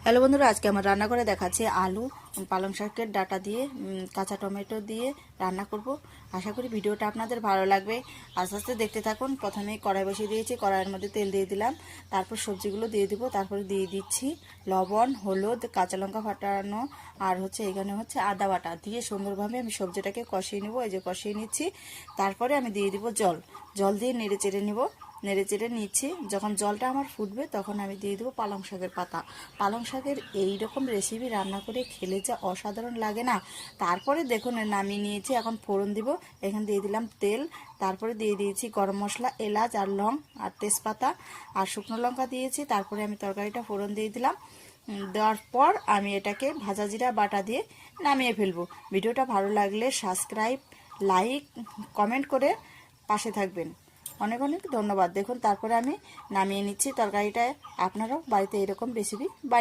Hello বন্ধুরা, আজকে আমার রান্না করে দেখাচ্ছি আলু পালং শাকের ডাঁটা দিয়ে কাঁচা টমেটো দিয়ে রান্না করব। আশা করি ভিডিওটা আপনাদের ভালো লাগবে। আস্তে আস্তে দেখতে থাকুন। প্রথমেই কড়াই বসিয়ে দিয়েছি, কড়াইয়ের মধ্যে তেল দিয়ে দিলাম, তারপর সবজিগুলো দিয়ে দিব, তারপরে দিয়ে দিচ্ছি লবণ, হলুদ, কাঁচা লঙ্কা ফাটানো আর এখানে আদা বাটা দিয়ে সুন্দরভাবে আমি সবজিটাকে কষিয়ে নেব। এই যে কষিয়ে নিচ্ছি, তারপরে আমি দিয়ে দিব জল দিয়ে নেড়ে চেড়ে নেব। নেড়ে চেড়ে নিচ্ছি, যখন জলটা আমার ফুটবে তখন আমি দিয়ে দেবো পালং শাকের পাতা। পালং শাকের এইরকম রেসিপি রান্না করে খেলে যা অসাধারণ লাগে না। তারপরে দেখুন নামিয়ে নিয়েছি, এখন ফোড়ন দিব। এখানে দিয়ে দিলাম তেল, তারপরে দিয়ে দিয়েছি গরম মশলা, এলাচ আর লং আর তেজপাতা আর শুকনো লঙ্কা দিয়েছি। তারপরে আমি তরকারিটা ফোড়ন দিয়ে দিলাম। দেওয়ার পর আমি এটাকে ভাজা জিরা বাটা দিয়ে নামিয়ে ফেলবো। ভিডিওটা ভালো লাগলে সাবস্ক্রাইব, লাইক, কমেন্ট করে পাশে থাকবেন। অনেক অনেক ধন্যবাদ। দেখুন তারপরে আমি নামিয়ে নিচ্ছি তরকারিটা। আপনারাও বাড়িতে এরকম রেসিপি বানিয়ে